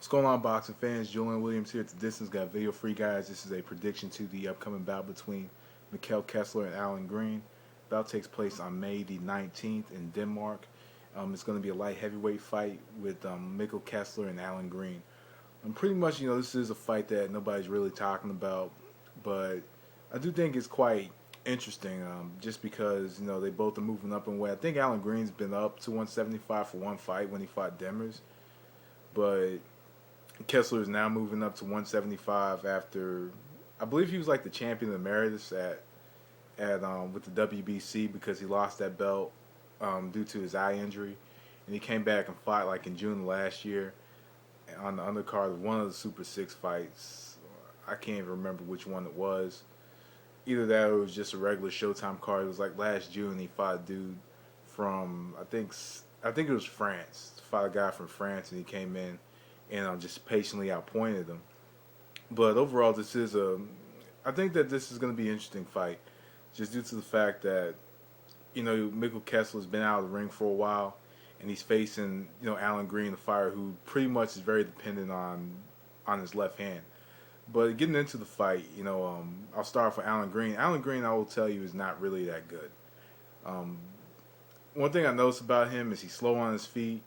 What's going on, boxing fans? Julian Williams here at the Distance. Got video for you guys. This is a prediction to the upcoming bout between Mikkel Kessler and Allan Green. The bout takes place on May the 19th in Denmark. It's going to be a light heavyweight fight with Mikkel Kessler and Allan Green. And pretty much, this is a fight that nobody's really talking about, but I do think it's quite interesting just because, they both are moving up in weight. I think Allan Green's been up to 175 for one fight when he fought Demers, but Kessler is now moving up to 175 after, I believe he was like the champion emeritus at with the WBC because he lost that belt due to his eye injury, and he came back and fought like in June last year on the undercard of one of the Super Six fights. I can't even remember which one it was. Either that or it was just a regular Showtime card. It was like last June he fought a dude from I think it was France. Fought a guy from France and he came in and just patiently outpointed him. But overall, I think that this is going to be an interesting fight, just due to the fact that Mikkel Kessler's been out of the ring for a while, and he's facing Allan Green, the fighter who pretty much is very dependent on his left hand. But getting into the fight, I'll start off with Allan Green. Allan Green, I will tell you, is not really that good. One thing I noticed about him is he's slow on his feet.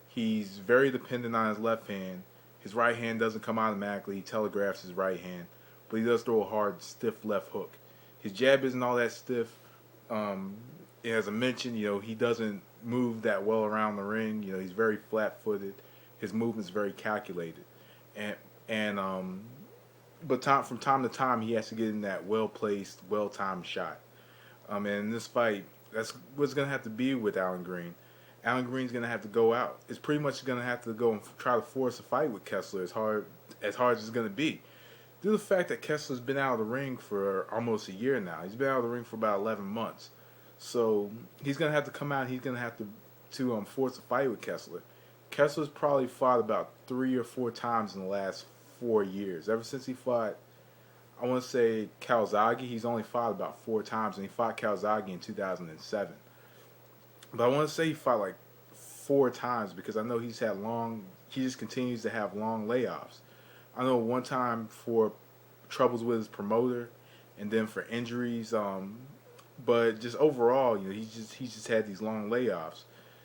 He's very dependent on his left hand. His right hand doesn't come automatically. He telegraphs his right hand, but he does throw a hard, stiff left hook. His jab isn't all that stiff. As I mentioned, he doesn't move that well around the ring. He's very flat-footed. His movement's very calculated, but from time to time he has to get in that well-placed, well-timed shot. And in this fight, that's what's gonna have to be with Allan Green. Allan Green's going to have to go out. It's pretty much going to have to go and try to force a fight with Kessler as hard as it's going to be. Due to the fact that Kessler's been out of the ring for almost a year now. He's been out of the ring for about 11 months. So he's going to have to come out. He's going to have to force a fight with Kessler. Kessler's probably fought about 3 or 4 times in the last 4 years. Ever since he fought, I want to say, Calzaghe, he's only fought about 4 times, and he fought Calzaghe in 2007. But I want to say he fought like 4 times because I know he just continues to have long layoffs. I know one time for troubles with his promoter and then for injuries. But just overall, he's just had these long layoffs.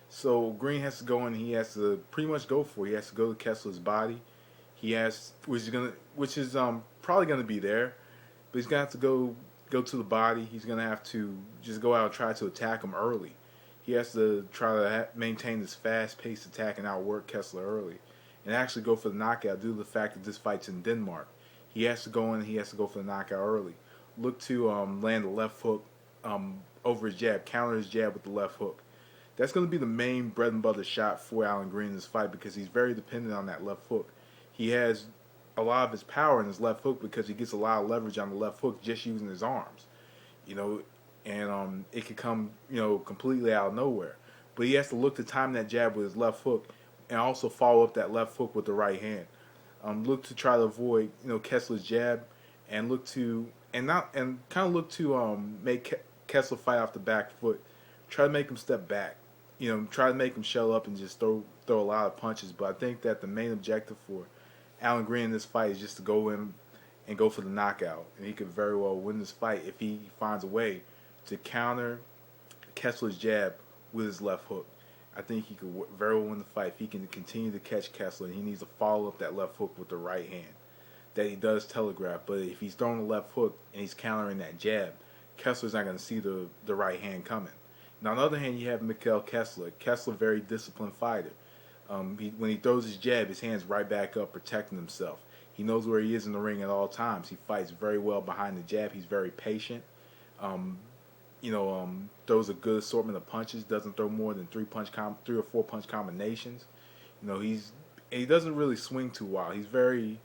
So Green has to go and he has to pretty much go for it. He has to go to Kessler's body. Which is probably gonna be there, but he's gonna have to go to the body. He's gonna have to just go out and try to attack him early. He has to try to maintain this fast-paced attack and outwork Kessler early, and actually go for the knockout due to the fact that this fight's in Denmark. He has to go in. He has to go for the knockout early. Look to land a left hook over his jab, counter his jab with the left hook. That's going to be the main bread and butter shot for Allan Green in this fight because he's very dependent on that left hook. He has a lot of his power in his left hook because he gets a lot of leverage on the left hook just using his arms. And it could come, completely out of nowhere. But he has to look to time that jab with his left hook and also follow up that left hook with the right hand. Look to try to avoid, Kessler's jab and look to make Kessler fight off the back foot. Try to make him step back. Try to make him shell up and just throw a lot of punches. But I think that the main objective for Allan Green in this fight is just to go in and go for the knockout. And he could very well win this fight if he finds a way to counter Kessler's jab with his left hook. I think he could very well win the fight if he can continue to catch Kessler. And he needs to follow up that left hook with the right hand that he does telegraph. But if he's throwing the left hook and he's countering that jab, Kessler's not going to see the right hand coming. Now, on the other hand, you have Mikkel Kessler. Kessler, very disciplined fighter. When he throws his jab, his hand's right back up, protecting himself. He knows where he is in the ring at all times. He fights very well behind the jab. He's very patient. Throws a good assortment of punches. Doesn't throw more than 3 or 4 punch combinations. He doesn't really swing too wild. He's very,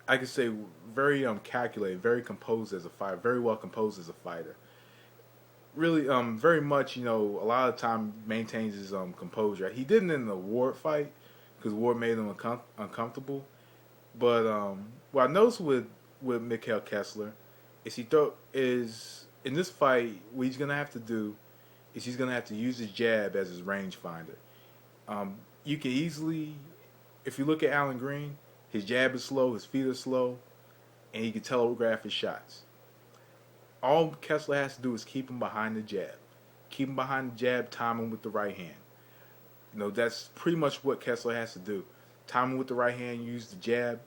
I could say very calculated, very composed as a fighter, very well composed as a fighter. Really, very much, a lot of time maintains his composure. He didn't in the Ward fight because Ward made him uncomfortable. But what I noticed with Mikkel Kessler is in this fight, what he's gonna have to do is he's going to have to use his jab as his rangefinder. You can easily, if you look at Allan Green, his jab is slow, his feet are slow, and he can telegraph his shots. All Kessler has to do is keep him behind the jab. Keep him behind the jab, time him with the right hand. That's pretty much what Kessler has to do. Time him with the right hand, use the jab,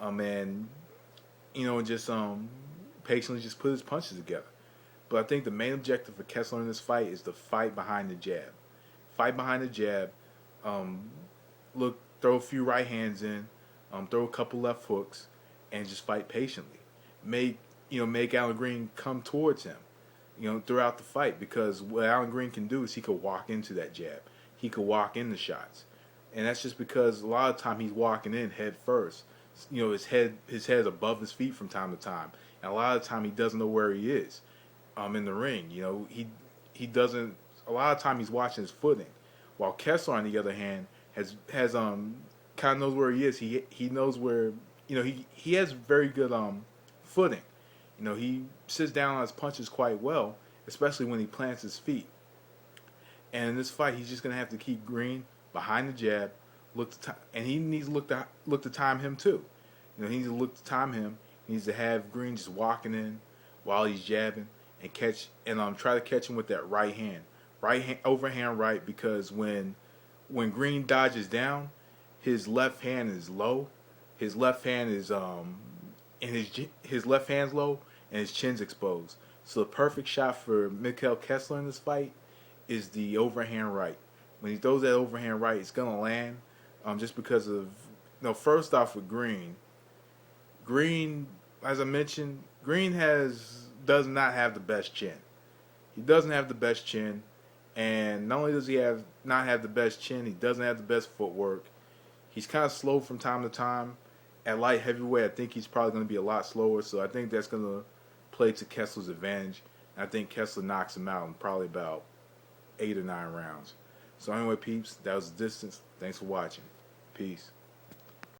and just patiently just put his punches together. But I think the main objective for Kessler in this fight is to fight behind the jab. Fight behind the jab. Throw a few right hands in, throw a couple left hooks, and just fight patiently. Make Allan Green come towards him, throughout the fight, because what Allan Green can do is he could walk into that jab. He could walk in the shots. And that's just because a lot of time he's walking in head first. His head's above his feet from time to time. And a lot of time he doesn't know where he is in the ring. He doesn't, a lot of time he's watching his footing. While Kessler, on the other hand, has kind of knows where he is. He knows where, he has very good footing. He sits down on his punches quite well, especially when he plants his feet. And in this fight, he's just going to have to keep Green behind the jab, and he needs to look to time him too. He needs to look to time him. He needs to have Green just walking in while he's jabbing and try to catch him with that right hand, overhand right, because when Green dodges down, his left hand is low. His left hand is and his left hand's low and his chin's exposed. So the perfect shot for Mikkel Kessler in this fight is the overhand right. When he throws that overhand right, it's gonna land. Just because of first off with Green, as I mentioned, Green does not have the best chin. He doesn't have the best chin, and not only does he not have the best chin, he doesn't have the best footwork. He's kind of slow from time to time. At light heavyweight, I think he's probably going to be a lot slower, so I think that's going to play to Kessler's advantage. And I think Kessler knocks him out in probably about 8 or 9 rounds. So anyway, peeps, that was the distance. Thanks for watching. Peace.